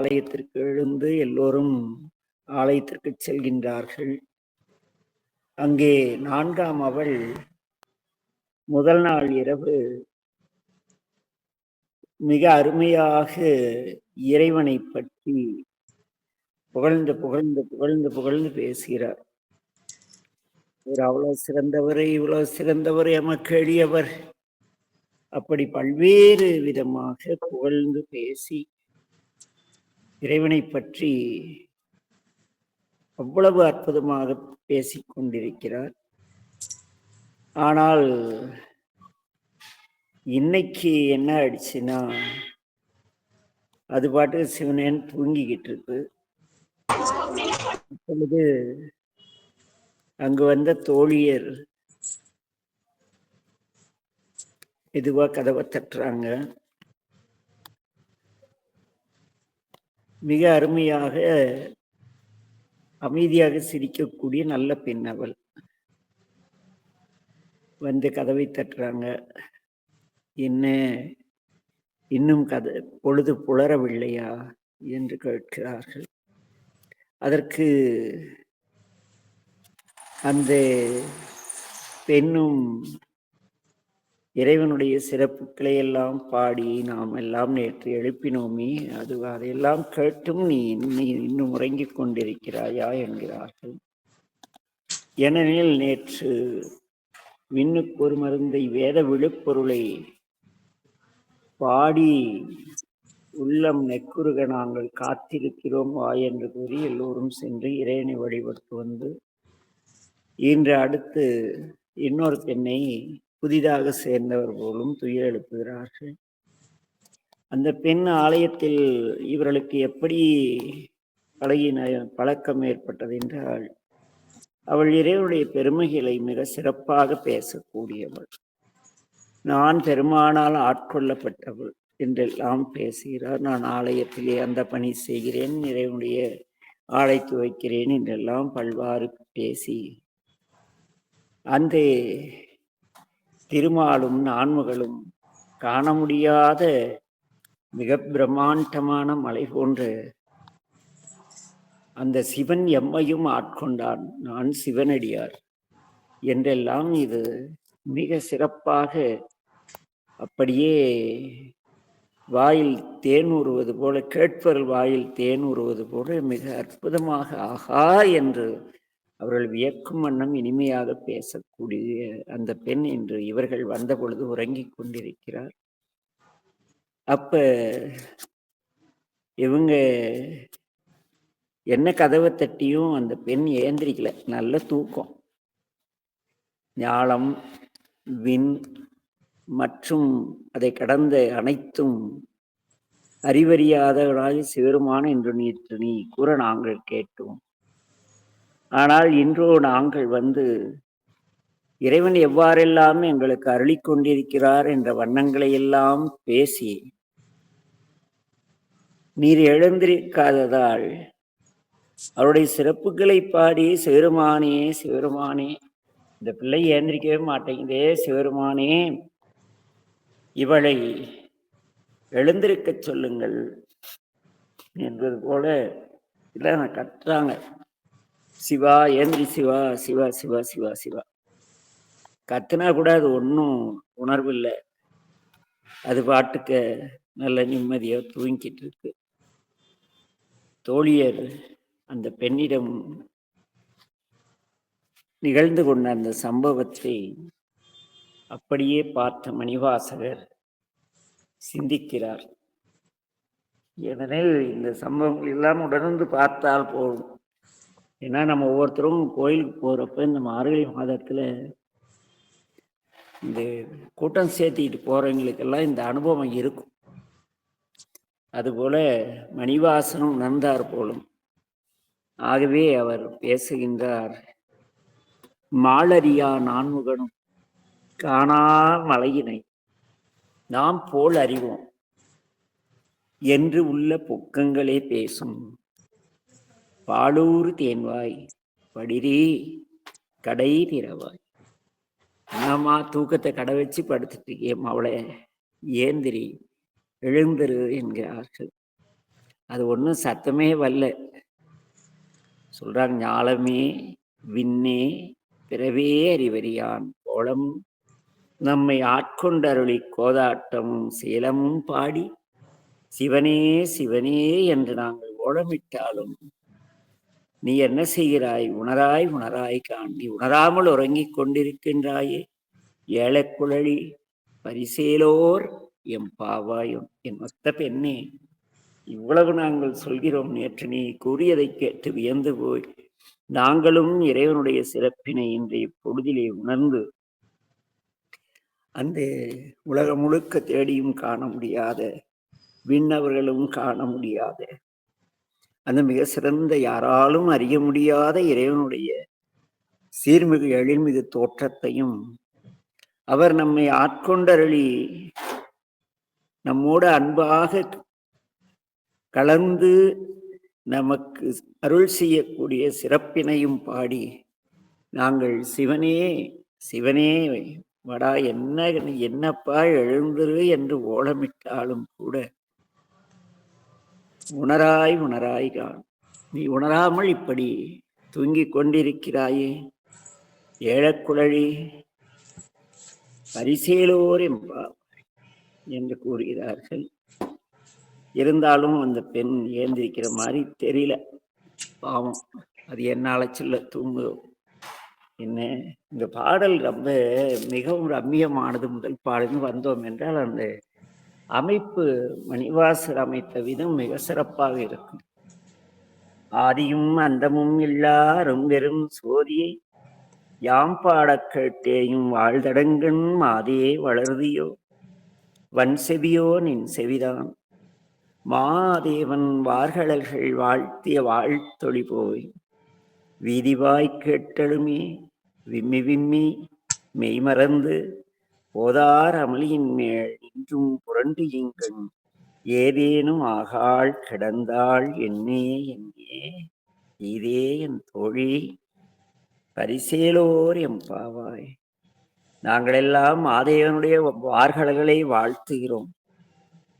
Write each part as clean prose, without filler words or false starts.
ஆலயத்திற்கு எழுந்து எல்லோரும் ஆலயத்திற்கு செல்கின்றார்கள். அங்கே 4ஆம் அவள் முதல் நாள் இரவு மிக அருமையாக இறைவனை பற்றி புகழ்ந்து புகழ்ந்து புகழ்ந்து புகழ்ந்து பேசுகிறார். இவர் அவ்வளவு சிறந்தவர், இவ்வளவு சிறந்தவர், எமக்கு எளியவர், அப்படி பல்வேறு விதமாக புகழ்ந்து பேசி இறைவனை பற்றி அவ்வளவு அற்புதமாக பேசிக் கொண்டிருக்கிறார். ஆனால் இன்னைக்கு என்ன ஆயிடுச்சுன்னா, அது பாட்டு சிவனேன்னு தூங்கிக்கிட்டு இருக்கு. அப்பொழுது அங்கு வந்த தோழியர் மெதுவா கதவை தட்டுறாங்க. மிக அருமையாக அமைதியாக சிரிக்கக்கூடிய நல்ல பெண் அவள். வந்து கதவை தட்டுறாங்க. என்ன இன்னும் பொழுது புலரவில்லையா என்று கேட்கிறார்கள். அதற்கு அந்த பெண்ணும் இறைவனுடைய சிறப்புகளை எல்லாம் பாடி நாம் எல்லாம் நேற்று எழுப்பினோமே, அதையெல்லாம் கேட்டும் நீ இன்னும் உறங்கிக் கொண்டிருக்கிறாயா என்கிறார்கள். ஏனெனில் நேற்று விண்ணுக்கு ஒரு மருந்தை வேத விழுப்பொருளை பாடி உள்ளம் நெக்குருக நாங்கள் காத்திருக்கிறோம் வா என்று கூறி எல்லோரும் சென்று இறைவனை வழிபட்டு வந்து இன்று அடுத்து இன்னொரு பெண்ணை புதிதாக சேர்ந்தவர் போலும் துயில் எழுப்புகிறார்கள். அந்த பெண் ஆலயத்தில் இவர்களுக்கு எப்படி பழக்கம் ஏற்பட்டது என்றால், அவள் இறைவனுடைய பெருமைகளை மிக சிறப்பாக பேசக்கூடியவள். நான் பெருமானால் ஆட்கொள்ளப்பட்டவள் என்றெல்லாம் பேசுகிறார். நான் ஆலயத்திலே அந்த பணி செய்கிறேன், இறைவனுடைய ஆலயத்து வைக்கிறேன் என்றெல்லாம் பல்வாறு பேசி அந்த திருமாலும் நான்முகளும் காண முடியாத மிக பிரம்மாண்டமான மலை போன்ற அந்த சிவன் எம்மையும் ஆட்கொண்டான், நான் சிவனடியார் என்றெல்லாம் இது மிக சிறப்பாக அப்படியே வாயில் தேன் ஊறுவது போல, கேட்பவர் வாயில் தேன் ஊறுவது போல மிக அற்புதமாக ஆகா என்று அவர்கள் வியக்கும் வண்ணம் இனிமையாக பேசக்கூடிய அந்த பெண் இன்று இவர்கள் வந்த பொழுது உறங்கிக் கொண்டிருக்கிறார். அப்ப இவங்க என்ன கதவை தட்டியும் அந்த பெண் ஏந்திரிக்கல, நல்ல தூக்கம். ஞாலம், விண் மற்றும் அதை கடந்த அனைத்தும் அறிவறியாதவராக சிவருமான என்று நேற்று நீ கூற நாங்கள் கேட்டோம். ஆனால் இன்றோ நாங்கள் வந்து இறைவன் எவ்வாறெல்லாம் எங்களுக்கு அருளிக் கொண்டிருக்கிறார் என்ற வண்ணங்களை எல்லாம் பேசி நீர் எழுந்திருக்காததால் அவருடைய சிறப்புகளை பாடி சிவருமானே சிவருமானே, இந்த பிள்ளை ஏந்திரிக்கவே மாட்டேங்குதே, சிவருமானே இவளை எழுந்திருக்க சொல்லுங்கள் என்பது போல இல்லை கத்துறாங்க. சிவா ஏந்திரி, சிவா சிவா சிவா சிவா சிவா கத்துனா கூட அது ஒன்றும் உணர்வு இல்லை, அது பாட்டுக்க நல்ல நிம்மதியா தூங்கிட்டு இருக்கு. தோழியர் அந்த பெண்ணிடம் நிகழ்ந்து கொண்ட அந்த சம்பவத்தை அப்படியே பார்த்த மணிவாசகர் சிந்திக்கிறார். ஏனெனில் இந்த சம்பவங்கள் எல்லாம் உணர்ந்து பார்த்தால் போதும். ஏன்னா நம்ம ஒவ்வொருத்தரும் கோயிலுக்கு போறப்ப இந்த மார்கழி மாதத்துல இந்த கூட்டம் சேர்த்திட்டு போறவங்களுக்கெல்லாம் இந்த அனுபவம் இருக்கும். அதுபோல மணிவாசனும் உணர்ந்தார் போலும். ஆகவே அவர் பேசுகின்றார், மாளறியா நான்முகனும் காணா மலையினை நாம் போல் அறிவோம் என்று உள்ள பொக்கங்களே பேசும் பாலூர் தேன்வாய் படிரே கடை திறவாய். ஆமா, தூக்கத்தை கடை வச்சு படுத்துட்டு இருக்கேன், அவளை ஏந்திரி எழுந்திரு என்கிறார்கள். அது ஒன்றும் சத்தமே வரல. சொல்றாங்க, ஞாலமே விண்ணே பிறவே அறிவறியான் கோலம் நம்மை ஆட்கொண்டருளி கோதாட்டமும் சீலமும் பாடி சிவனே சிவனே என்று நாங்கள் ஓலமிட்டாலும் நீ என்ன செய்கிறாய்? உணராய் உணராய் காண். நீ உணராமல் உறங்கிக் கொண்டிருக்கின்றாயே. ஏழக்குழலி பரிசேலோர் எம்பாவாயும். என் மொத்த பெண்ணே, இவ்வளவு நாங்கள் சொல்கிறோம். நேற்று நீ கூறியதை கேட்டு வியந்து போய் நாங்களும் இறைவனுடைய சிறப்பினை இன்றைய பொழுதிலே உணர்ந்து அந்த உலகம் முழுக்க தேடியும் காண முடியாத, விண்ணவர்களும் காண முடியாத, அந்த மிக சிறந்த, யாராலும் அறிய முடியாத இறைவனுடைய சீர்மிகு எழில்மிகு தோற்றத்தையும் அவர் நம்மை ஆட்கொண்டருளி நம்மோடு அன்பாக கலந்து நமக்கு அருள் செய்யக்கூடிய சிறப்பினையும் பாடி நாங்கள் சிவனே சிவனே வடா, என்னப்பா எழுந்திரு என்று ஓலமிட்டாலும் கூட உணராய் உணராய் காண். நீ உணராமல் இப்படி தூங்கிக் கொண்டிருக்கிறாயே. ஏழக்குழலி பரிசேலோர் என்பார் என்று கூறுகிறார்கள். இருந்தாலும் அந்த பெண் ஏந்திருக்கிற மாதிரி தெரியல. பாவம், அது என்னால சொல்ல தூங்குவோம். என்ன, இந்த பாடல் ரொம்ப மிகவும் ரம்மியமானது. முதல் பாடல்னு வந்தோம் என்றால் அந்த அமைப்பு, மணிவாசர் அமைத்த விதம் மிக சிறப்பாக இருக்கும். ஆதியும் அந்தமும் இல்லாரும் வெறும் சோதியை யாம் பாடக் கேட்டேயும் வாழ்தடங்கன் மாதே வளர்தியோ வன் செவியோ நின் செவிதான் மாதேவன் வார்கழல்கள் வாழ்த்திய வாழ்த்தொழி போய் வீதிவாய் கேட்டழுமே விம்மி விம்மி மெய்மறந்து போதார் அமளியின் மேல் இன்றும் புரண்டு இங்கண் ஏதேனும் ஆகாள் கிடந்தாள் என்னே என்னே இதே என் தோழி பரிசேலோர் எம்பாவாய். நாங்களெல்லாம் மாதேவனுடைய வார்கழல்களை வாழ்த்துகிறோம்.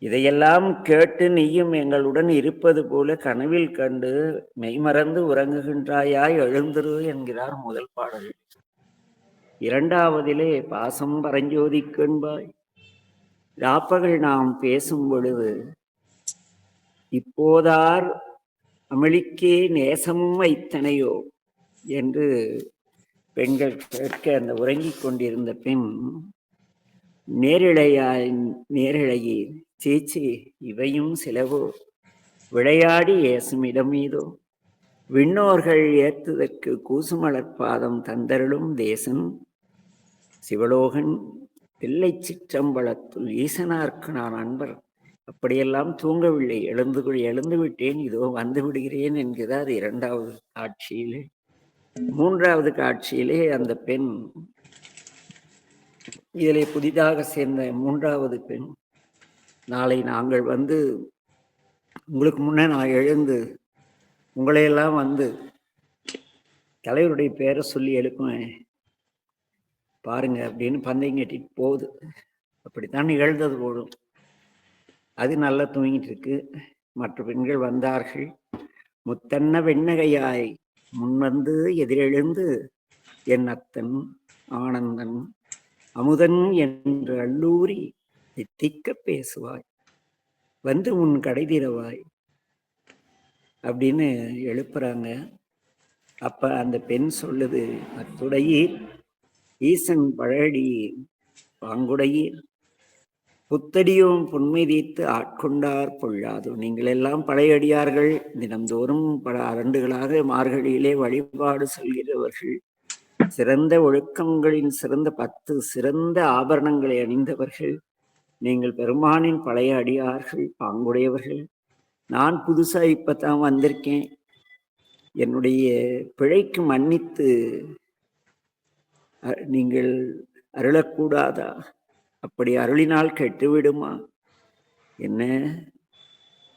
இதையெல்லாம் கேட்டு நீயும் எங்களுடன் இருப்பது போல கனவில் கண்டு மெய்மறந்து உறங்குகின்றாயாய், எழுந்திரு என்கிறார் முதல் பாடல். இரண்டாவதிலே பாசம் பரஞ்சோதி கண்பாய். ராப்பகல் நாம் பேசும் பொழுது இப்போதார் அமளிக்கே நேசமும் வைத்தனையோ என்று பெண்கள் கேட்க, அந்த உறங்கிக் கொண்டிருந்த பெண் நேரிழையே சீச்சி இவையும் சிலவோ விளையாடி ஏசும் இடம் மீதோ விண்ணோர்கள் ஏத்துதற்கு கூசுமலர் பாதம் தந்தருளும் தேசன் சிவலோகன் பிள்ளை சிற்றம்பலத்துள் ஈசனார்க்கு நான் அன்பர். அப்படியெல்லாம் தூங்கவில்லை, எழுந்து விட்டேன், இதோ வந்து விடுகிறேன் என்கிறார் இரண்டாவது காட்சியிலே. மூன்றாவது காட்சியிலே அந்த பெண், இதிலே புதிதாக சேர்ந்த மூன்றாவது பெண், நாளை நாங்கள் வந்து உங்களுக்கு முன்னே நான் எழுந்து உங்களையெல்லாம் வந்து தலைவருடைய பேரை சொல்லி எழுப்புவேன் பாருங்க அப்படின்னு பந்தயம் கட்டிட்டு போகுது. அப்படித்தான் நிகழ்ந்தது போடும். அது நல்லா தூங்கிட்டு இருக்கு. மற்ற பெண்கள் வந்தார்கள். முத்தன்ன வெண்ணகையாய் முன்வந்து எதிரெழுந்து என் அத்தன் ஆனந்தன் அமுதன் என்று அள்ளூரி தித்திக்க பேசுவாய், வந்து உன் கடை திறவாய் அப்படின்னு எழுப்புறாங்க. அப்ப அந்த பெண் சொல்லுது, அத்துடையீர் ஈசன் பழடி பாங்குடையீர் புத்தடியும் புன்மை தீர்த்து ஆட்கொண்டார் பொல்லாதோ. நீங்கள் எல்லாம் பழையடியார்கள், தினந்தோறும் பல அரண்டுகளாக மார்கழியிலே வழிபாடு சொல்கிறவர்கள், சிறந்த ஒழுக்கங்களின் சிறந்த 10 சிறந்த ஆபரணங்களை அணிந்தவர்கள். நீங்கள் பெருமானின் பழைய அடியார்கள், பாங்குடையவர்கள். நான் புதுசா இப்பதான் வந்திருக்கேன். என்னுடைய பிழைக்கு மன்னித்து நீங்கள் அருளக்கூடாதா? அப்படி அருளினால் கெட்டுவிடுமா என்ன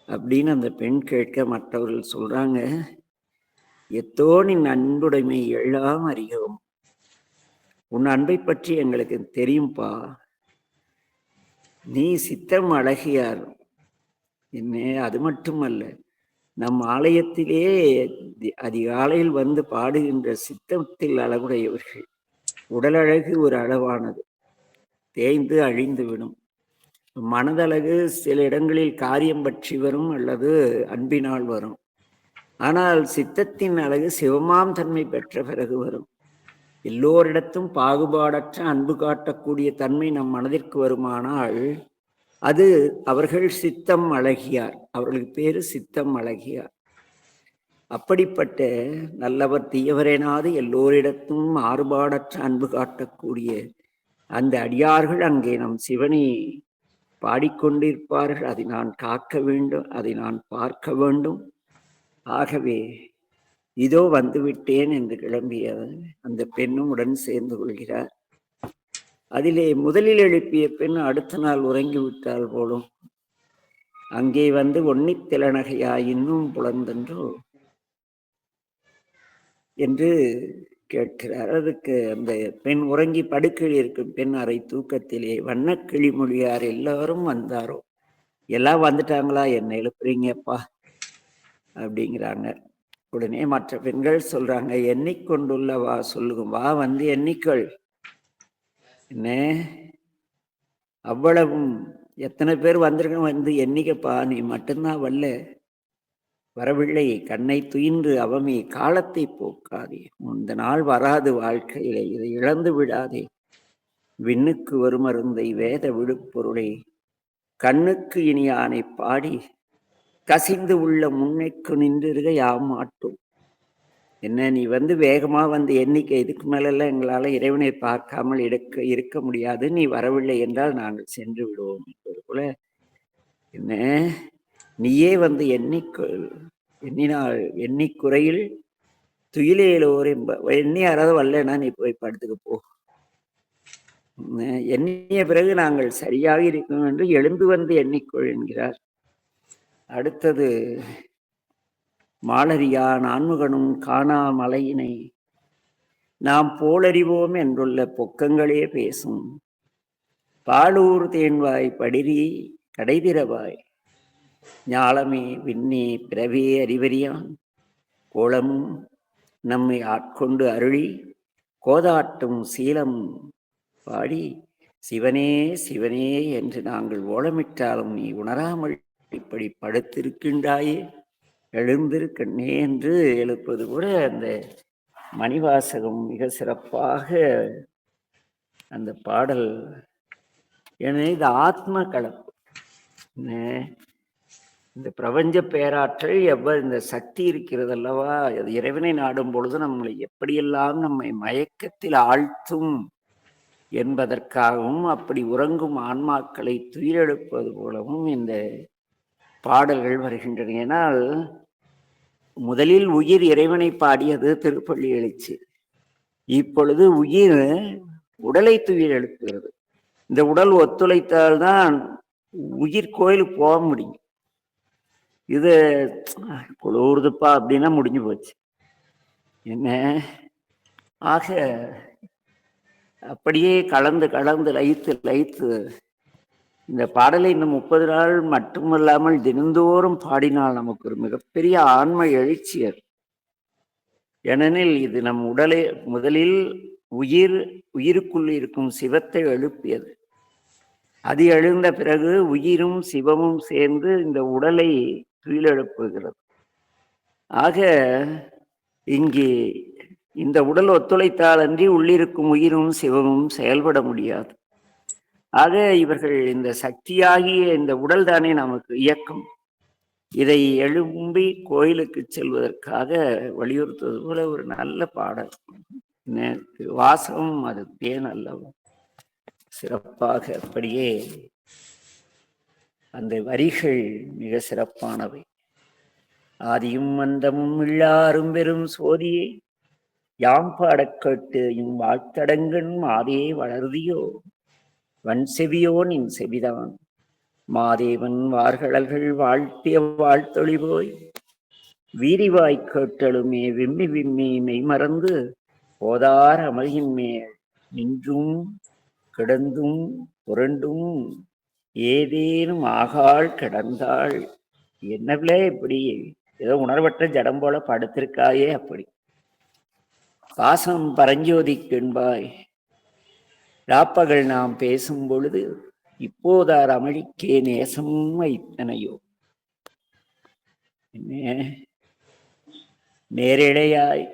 அப்படின்னு அந்த பெண் கேட்க, மற்றவர்கள் சொல்றாங்க, எத்தோனின் அன்புடைமை எல்லாம் அறிகிறோம். உன் அன்பை பற்றி எங்களுக்கு தெரியும்பா. நீ சித்தம் அழகியார், என்ன அது மட்டுமல்ல, நம் ஆலயத்திலே அதிகாலையில் வந்து பாடுகின்ற சித்தத்தில் அளவுடையவர்கள். உடலழகு ஒரு அளவானது, தேய்ந்து அழிந்து விடும். மனதழகு சில இடங்களில் காரியம் பற்றி வரும் அல்லது அன்பினால் வரும். ஆனால் சித்தத்தின் அழகு சிவமாம் தன்மை பெற்ற பிறகு வரும். எல்லோரிடத்தும் பாகுபாடற்ற அன்பு காட்டக்கூடிய தன்மை நம் மனதிற்கு வருமானால் அது அவர்கள் சித்தம் அழகியார். அவர்களுக்கு பேரு சித்தம் அழகியார். அப்படிப்பட்ட நல்லவர் தீயவரெனாது எல்லோரிடத்தும் மாறுபாடற்ற அன்பு காட்டக்கூடிய அந்த அடியார்கள் அங்கே நம் சிவனை பாடிக்கொண்டிருப்பார்கள். அதை நான் காக்க வேண்டும், அதை நான் பார்க்க வேண்டும். ஆகவே இதோ வந்துவிட்டேன் என்று கிளம்பிய அந்த பெண்ணும் உடன் சேர்ந்து கொள்கிறார். அதிலே முதலில் எழுப்பிய பெண் அடுத்த நாள் உறங்கிவிட்டால் போலும். அங்கே வந்து ஒன்னித் திலநகையா இன்னும் புலந்தென்றோ என்று கேட்கிறார். அதுக்கு அந்த பெண் உறங்கி படுக்கையில் இருக்கும் பெண் அறை தூக்கத்திலே வண்ணக்கிளி மொழியார் எல்லாரும் வந்தாரோ, எல்லாம் வந்துட்டாங்களா, என்ன எழுப்புறீங்கப்பா அப்படிங்கிறாங்க. உடனே மற்ற பெண்கள் சொல்றாங்க, எண்ணிக்கொண்டுள்ள வா சொல்லுங்க, வா வந்து எண்ணிக்கொள். என்ன அவ்வளவும் எத்தனை பேர் வந்திருக்கணும் வந்து எண்ணிக்கப்பா, நீ மட்டும்தான் வரல, வரவில்லை. கண்ணை துயின்று அவமே காலத்தை போக்காதே, இந்த நாள் வராது வாழ்க்கையிலே, இதை இழந்து விடாதே. விண்ணுக்கு வரும் மருந்தை வேத விழுப்பொருளை கண்ணுக்கு இனியானை பாடி கசிந்து உள்ள முன்னைக்கு நின்றிருக யாம் மாட்டோம். என்ன நீ வந்து வேகமா வந்து எண்ணிக்கை, இதுக்கு மேலெல்லாம் எங்களால இறைவனை பார்க்காமல் இருக்க முடியாது, நீ வரவில்லை என்றால் நாங்கள் சென்று விடுவோம் என்பது போல. என்ன நீயே வந்து எண்ணினால் எண்ணிக்குறையில் துயிலேலோர் என்ப, எண்ணி யாராவது வரலன்னா நீ போய் படுத்துக்க போ. எண்ணிய பிறகு நாங்கள் சரியாக இருக்கோம் என்று எழுந்து வந்து எண்ணிக்கொள் என்கிறார். அடுத்தது மாலரியா நான்முகனும் காணா மலையினை நாம் போலறிவோம் என்றுள்ள பொக்கங்களே பேசும் பாலூர் தேன்வாய் படிரி கடைதிரவாய் ஞாலமே விண்ணே பிறவே அறிவறியான் கோலமும் நம்மை ஆட்கொண்டு அருளி கோதாட்டும் சீலம் பாடி சிவனே சிவனே என்று நாங்கள் ஓலமிட்டாலும் நீ உணராமல் இப்படி படுத்திருக்கின்றாயே, எழுந்திருக்கண்ணே என்று எழுப்பது கூட அந்த மணிவாசகம் மிக சிறப்பாக அந்த பாடல். ஏன்னா இது ஆத்ம கலப்பு. இந்த பிரபஞ்ச பேராற்றல் எவ்வளவு இந்த சக்தி இருக்கிறது அல்லவா, அது இறைவனை நாடும் பொழுது நம்மளை எப்படியெல்லாம் நம்மை மயக்கத்தில் ஆழ்த்தும் என்பதற்காகவும் அப்படி உறங்கும் ஆன்மாக்களை துயிலெழுப்பது போலவும் இந்த பாடல்கள் வருகின்றன. ஏனால் முதலில் உயிர் இறைவனை பாடியது திருப்பள்ளி எழுச்சி. இப்பொழுது உயிர் உடலை துயில் எழுப்புகிறது. இந்த உடல் ஒத்துழைத்தால்தான் உயிர் கோயிலுக்கு போக முடியும். இது குளிருதுப்பா அப்படின்னா முடிஞ்சு போச்சு. என்ன ஆக அப்படியே கலந்து கலந்து லயித்து இந்த பாடலை இன்னும் 30 நாள் மட்டுமல்லாமல் தினந்தோறும் பாடினால் நமக்கு ஒரு மிகப்பெரிய ஆன்ம எழுச்சி அது. ஏனெனில் இது நம் உடலை முதலில் உயிருக்குள் இருக்கும் சிவத்தை எழுப்பியது. அது எழுந்த பிறகு உயிரும் சிவமும் சேர்ந்து இந்த உடலை துயிலெழுப்புகிறது. ஆக இங்கே இந்த உடல் ஒத்துழைத்தால் அன்றி உள்ளிருக்கும் உயிரும் சிவமும் செயல்பட முடியாது. ஆக இவர்கள் இந்த சக்தியாகிய இந்த உடல் தானே நமக்கு இயக்கம். இதை எழும்பி கோயிலுக்கு செல்வதற்காக வலியுறுத்துவது போல ஒரு நல்ல பாடல். வாசகம் அது தேன் அல்லவா, சிறப்பாக அப்படியே அந்த வரிகள் மிக சிறப்பானவை. ஆதியும் அந்தமும் இல்லாரும் பெரும் சோதியை யாம் பாடக் கேட்டு இம் வாழ்த்தடங்கன் மாதே வளர்தியோ வன் செவியோ நின் செவிதான் மாதேவன் வார்களல்கள் வாழ்த்திய வாழ்த்தொழி போய் வீரிவாய் கேட்டலுமே விம்மி விம்மி மெய்மறந்து போதார் அமளியின் மேல் நின்றும் கிடந்தும் புரண்டும் ஏதேனும் ஆகாள் கிடந்தாள் என்ன பிள்ளை இப்படி ஏதோ உணர்வற்ற ஜடம் போல படுத்திருக்காயே அப்படி. பாசம் பரஞ்சோதிக்கென்பாய் ராப்பகல் நாம் பேசும் பொழுது இப்போதார் அமளிக்கே நேசமும் வைத்தனையோ. நேரிழையாய்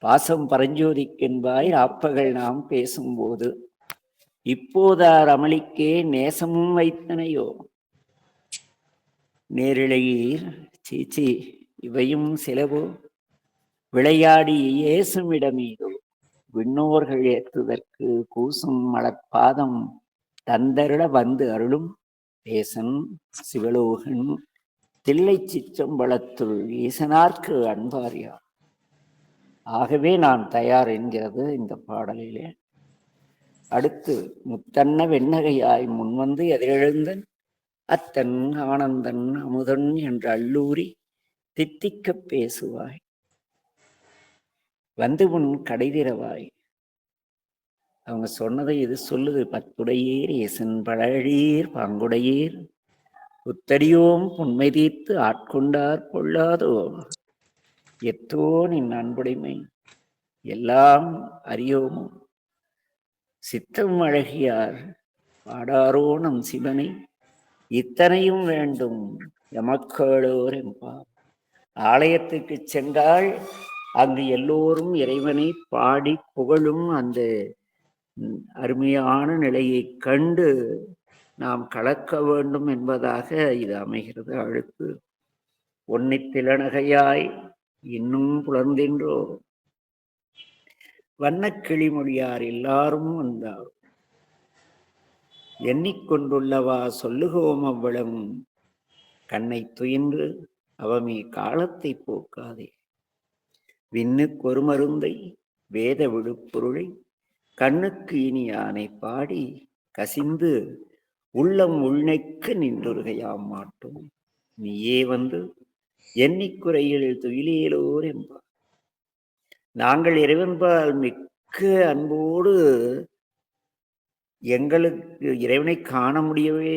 பாசம் பரஞ்சோதிக்கென்பாய் ராப்பகல் நாம் பேசும்போது இப்போதார் அமளிக்கே நேசமும் வைத்தனையோ. நேரிழையீர் சீச்சி இவையும் சிலவோ விளையாடி ஏசுமிடமீதோ. விண்ணோர்கள் ஏற்றுதற்கு கூசும் மலர்பாதம் தந்தருள வந்து அருளும் தேசன் சிவலோகன் தில்லை சிற்றம்பலத்துள் ஈசனார்க்கு அன்பாரியார். ஆகவே நான் தயார் என்கிறது இந்த பாடலிலே. அடுத்து முத்தன்ன வெண்ணகையாய் முன்வந்து எதிரெழுந்தன் அத்தன் ஆனந்தன் அமுதன் என்று அள்ளூரி தித்திக்கப் பேசுவாய். வந்து உன் கடைதிரவாய். அவங்க சொன்னதை இது சொல்லுது. பத்துடையீர் இசன் பழழீர் பாங்குடையீர் புத்தடியோம் புன்மை தீர்த்து ஆட்கொண்டார் பொல்லாதோ. எத்தோ நின் அன்புடைமை எல்லாம் அறியோமோ. சித்தம் அழகியார் பாடாரோ நம் சிவனை இத்தனையும் வேண்டும் எமக்கேளோர் என்பார். ஆலயத்துக்கு சென்றால் அங்கு எல்லோரும் இறைவனை பாடி புகழும் அந்த அருமையான நிலையை கண்டு நாம் கலக்க வேண்டும் என்பதாக இது அமைகிறது. அடுத்து ஒன்னித்திலனகையாய் இன்னும் புலர்ந்தின்றோ. வண்ணக்கிளிமொழியார் எல்லாரும் வந்தார். எண்ணிக்கொண்டுள்ளவா சொல்லுகோம் அவ்வளவும் கண்ணை துயின்று அவமே காலத்தை போக்காதே. விண்ணுக்கு ஒரு மருந்தை வேத விழுப்பொருளை கண்ணுக்கு இனியானை பாடி கசிந்து உள்ளம் உள்நெக்கு நின்றுருகையாம் மாட்டோம். நீயே வந்து எண்ணிக்குறையில் துயிலேலோர் என்பார். நாங்கள் இறைவன்பால் மிக்க அன்போடு எங்களுக்கு இறைவனை காண முடியவே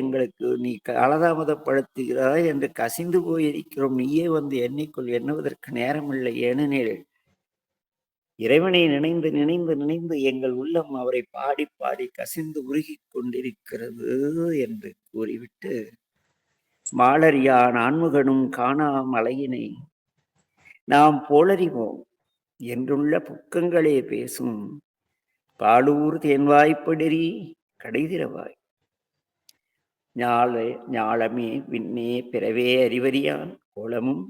எங்களுக்கு நீ காலதாமதப்படுத்துகிறாய் என்று கசிந்து போயிருக்கிறோம். நீயே வந்து எண்ணிக்கொள். எண்ணுவதற்கு நேரமில்லை. ஏனெனில் இறைவனை நினைந்து நினைந்து நினைந்து எங்கள் உள்ளம் அவரை பாடி பாடி கசிந்து உருகி கொண்டிருக்கிறது என்று கூறிவிட்டு மாலரியா நான்முகனும் காணா மலையினை நாம் போலறிவோம் என்றுள்ள புக்கங்களே பேசும் பாலூர் தேன்வாய்ப்படரி கடைதிரவாய். ஞாலமே விண்ணே பிறவே அறிவறியான் கோலமும்.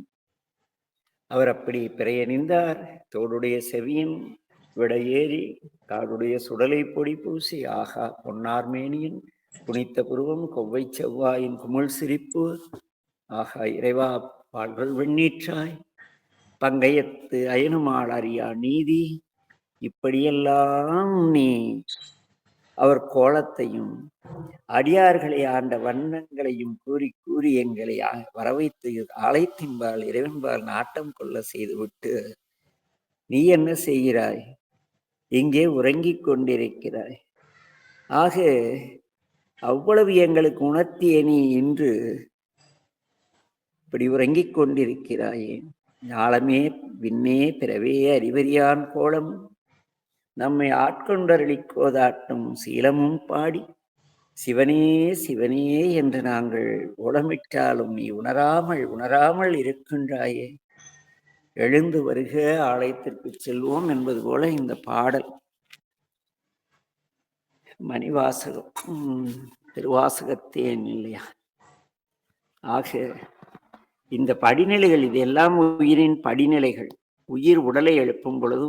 அவர் அப்படி பிறையணிந்தார். தோடுடைய செவியன் விடையேறி காடுடைய சுடலை பொடி பூசி ஆகா பொன்னார் மேனியின் புனித்த புருவம் கொவ்வை செவ்வாயின் குமுள் சிரிப்பு ஆகா இறைவா பால்கள் வெண்ணீற்றாய் பங்கையத்து அயனுமாள் அறியா நீதி. இப்படியெல்லாம் நீ அவர் கோலத்தையும் அடியார்களை ஆண்ட வண்ணங்களையும் கூறி கூறி எங்களை வரவைத்து ஆலயத்தின்பால் இறைவன்பால் நாட்டம் கொள்ள செய்துவிட்டு நீ என்ன செய்கிறாய்? இங்கே உறங்கிக் கொண்டிருக்கிறாய். ஆக அவ்வளவு எங்களுக்கு உணர்த்திய நீ இன்று இப்படி உறங்கிக் கொண்டிருக்கிறாயே. ஞாலமே விண்ணே பிறவே அறிவறியான் கோலம் நம்மை ஆட்கொண்டருளிக்கோதாட்டும் சீலமும் பாடி சிவனே சிவனே என்று நாங்கள் ஓலமிட்டாலும் நீ உணராமல் உணராமல் இருக்கின்றாயே. எழுந்து வருக ஆலயத்திற்கு செல்வோம் என்பது போல இந்த பாடல். மணிவாசகம் திருவாசகத்தேன் இல்லையா? ஆக இந்த படிநிலைகள் இது எல்லாம் உயிரின் படிநிலைகள். உயிர் உடலை எழுப்பும் பொழுது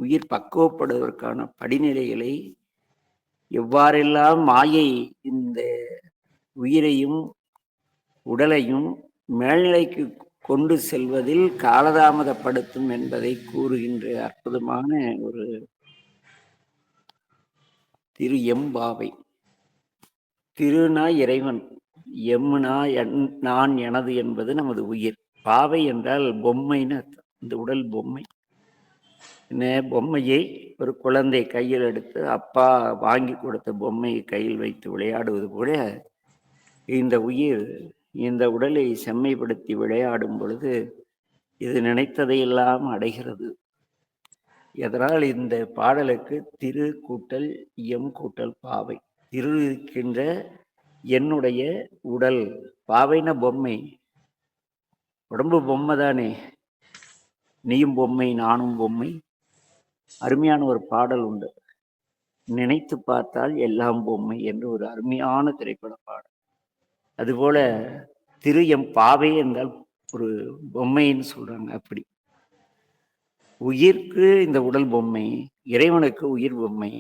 உயிர் பக்குவப்படுவதற்கான படிநிலைகளை எவ்வாறெல்லாம் மாயை இந்த உயிரையும் உடலையும் மேல்நிலைக்கு கொண்டு செல்வதில் காலதாமதப்படுத்தும் என்பதை கூறுகின்ற அற்புதமான ஒரு திரு எம்பாவை. திருனா இறைவன், எம்னா நான் எனது என்பது நமது உயிர். பாவை என்றால் பொம்மைன்னு அர்த்தம். இந்த உடல் பொம்மை. பொம்மையை ஒரு குழந்தை கையில் எடுத்து அப்பா வாங்கி கொடுத்த பொம்மையை கையில் வைத்து விளையாடுவது போல இந்த உயிர் இந்த உடலை செம்மைப்படுத்தி விளையாடும் பொழுது இது நினைத்ததையெல்லாம் அடைகிறது. எதனால் இந்த பாடலுக்கு திரு கூட்டல் எம் கூட்டல் பாவை. திரு இருக்கின்ற என்னுடைய உடல், பாவைன பொம்மை, உடம்பு பொம்மை தானே, நீயும் பொம்மை நானும் பொம்மை. அருமையான ஒரு பாடல் உண்டு, நினைத்து பார்த்தால் எல்லாம் பொம்மை என்று ஒரு அருமையான திரைப்பட பாடல். அதுபோல திரு எம் பாவை என்றால் ஒரு பொம்மைன்னு சொல்றாங்க. அப்படி உயிர்க்கு இந்த உடல் பொம்மை, இறைவனுக்கு உயிர் பொம்மை.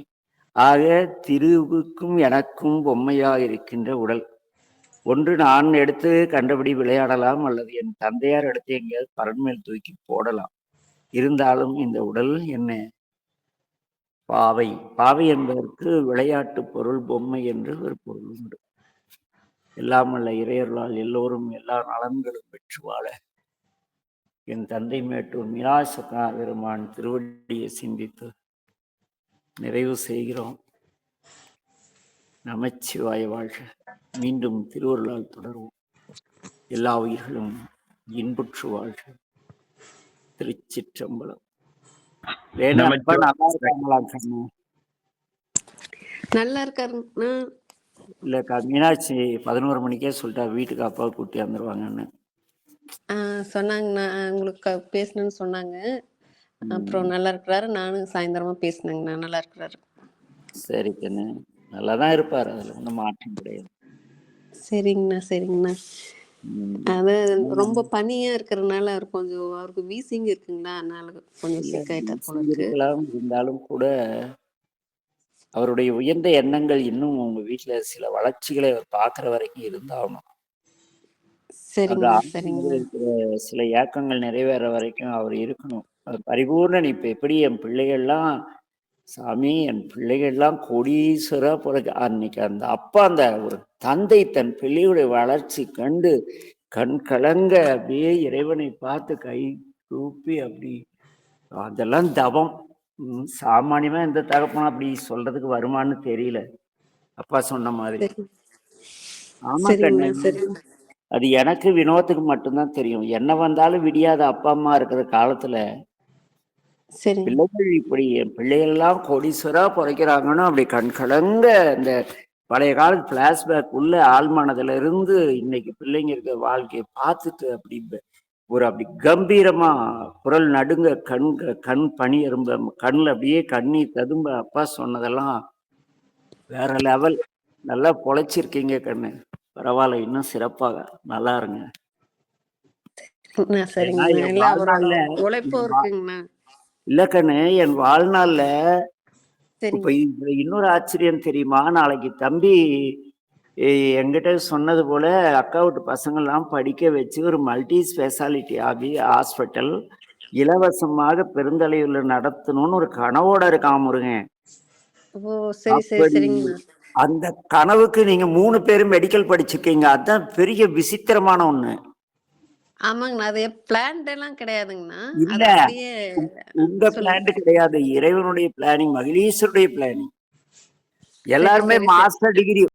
ஆக திருவுக்கும் எனக்கும் பொம்மையா இருக்கின்ற உடல். ஒன்று நான் எடுத்து கண்டபடி விளையாடலாம், அல்லது என் தந்தையார் எடுத்து எங்கேயாவது பரண்மேல் தூக்கி போடலாம். இருந்தாலும் இந்த உடல் என்ன பாவை. பாவை என்பதற்கு விளையாட்டு பொருள், பொம்மை என்று ஒரு பொருள் உண்டு. எல்லாம் அல்ல இறையர்களால் எல்லோரும் எல்லா நலன்களும் பெற்று வாழ என் தந்தை மேட்டூர் மீனாட்சி பெருமான் திருவடியை சிந்தித்து நிறைவு செய்கிறோம். நமச்சிவாய வாழ்க. மீண்டும் திருவருளால் தொடர்வோம். எல்லா உயிர்களும் இன்புற்று வாழ்க. திருச்சிற்றம்பலம். நல்லா இருக்காங்களா கண்ணு? நல்லா இருக்காருங்க. இல்லக்கா, மீனாட்சி 11 மணிக்கே சொல்லிட்டா வீட்டுக்கு அப்பாவை கூட்டி வந்துருவாங்கன்னு சொன்னாங்கண்ணா. உங்களுக்கு பேசணும்னு சொன்னாங்க. அப்புறம் நல்லா இருக்கிறாரு. நானும் சாயந்தரமா பேசினேங்கண்ணா. நல்லா இருக்கிறாரு. சரி கண்ணு, நல்லாதான் இருப்பாரு, அதுல ஒன்றும் மாற்றம் கிடையாது. சரிங்கண்ணா, சரிங்கண்ணா. அது ரொம்ப பனியா இருக்கிறதுனால அவருக்கு வீசிங் இருக்குங்களா, அதனால கொஞ்சம் சிக்காயிட்டார் போல இருக்கு. இருந்தாலும் கூட அவருடைய உயர்ந்த எண்ணங்கள் இன்னும் உங்க வீட்டுல சில வளர்ச்சிகளை அவர் பார்க்கிற வரைக்கும் இருந்தாகணும். சில ஏக்கங்கள் நிறைவேற வரைக்கும் அவர் இருக்கணும். பரிபூர்ணன். இப்ப எப்படி என் பிள்ளைகள்லாம், சாமி என் பிள்ளைகள்லாம் கோடீஸ்வரா பிறகு அன்னைக்கு அந்த அப்பா, அந்த ஒரு தந்தை தன் பிள்ளையுடைய வளர்ச்சி கண்டு கண் கலங்க அப்படியே இறைவனை பார்த்து கை தூப்பி அப்படி, அதெல்லாம் தவம். சாமானியமா இந்த தகப்பனா அப்படி சொல்றதுக்கு வருமானு தெரியல, அப்பா சொன்ன மாதிரி. ஆமா கண்ணு, அது எனக்கு வினோத்துக்கு மட்டும்தான் தெரியும். என்ன வந்தாலும் விடியாத அப்பா அம்மா இருக்கிற காலத்துல பிள்ளைகள் இப்படி என் பிள்ளைகள் எல்லாம் கோடீஸ்வரா பிறக்கிறாங்கன்னு அப்படி கண் கலங்க இந்த பழைய காலத்து பிளாஷ்பேக் உள்ள ஆழ்மனதுல இருந்து இன்னைக்கு பிள்ளைங்க இருக்க வாழ்க்கையை பார்த்துட்டு அப்படி கம்பீரமா குரல் நடுங்க, கண் பனி எறும்ப கண்ணில் அப்படியே கண்ணீர் ததும்ப அப்பா சொன்னதெல்லாம் வேற லெவல். நல்லா பொழைச்சிருக்கீங்க கண்ணு, பரவாயில்ல, இன்னும் சிறப்பாக நல்லா இருங்க. இல்ல கண்ணு, என் வாழ்நாள்ல இப்ப இன்னொரு ஆச்சரியம் தெரியுமா? நாளைக்கு தம்பி என்கிட்ட சொன்னது போல அக்கா வீட்டு பசங்கள்லாம் படிக்க வச்சு ஒரு மல்டி ஸ்பெஷாலிட்டி ஹாஸ்பிட்டல் இலவசமாக பெருந்தலையூர்ல நடத்தணும்னு ஒரு கனவோட இருக்கான் முருகன். அந்த கனவுக்கு நீங்க 3 பேரும் மெடிக்கல் படிச்சிருக்கீங்க. அதுதான் பெரிய விசித்திரமான ஒண்ணு. ஆமாங்கண்ணா, அது பிளான் எல்லாம் கிடையாதுங்கண்ணா. இல்ல, உங்க பிளான் கிடையாது, இறைவனுடைய பிளானிங், மகிழீஸ்வருடைய பிளானிங். எல்லாருமே மாஸ்டர் டிகிரி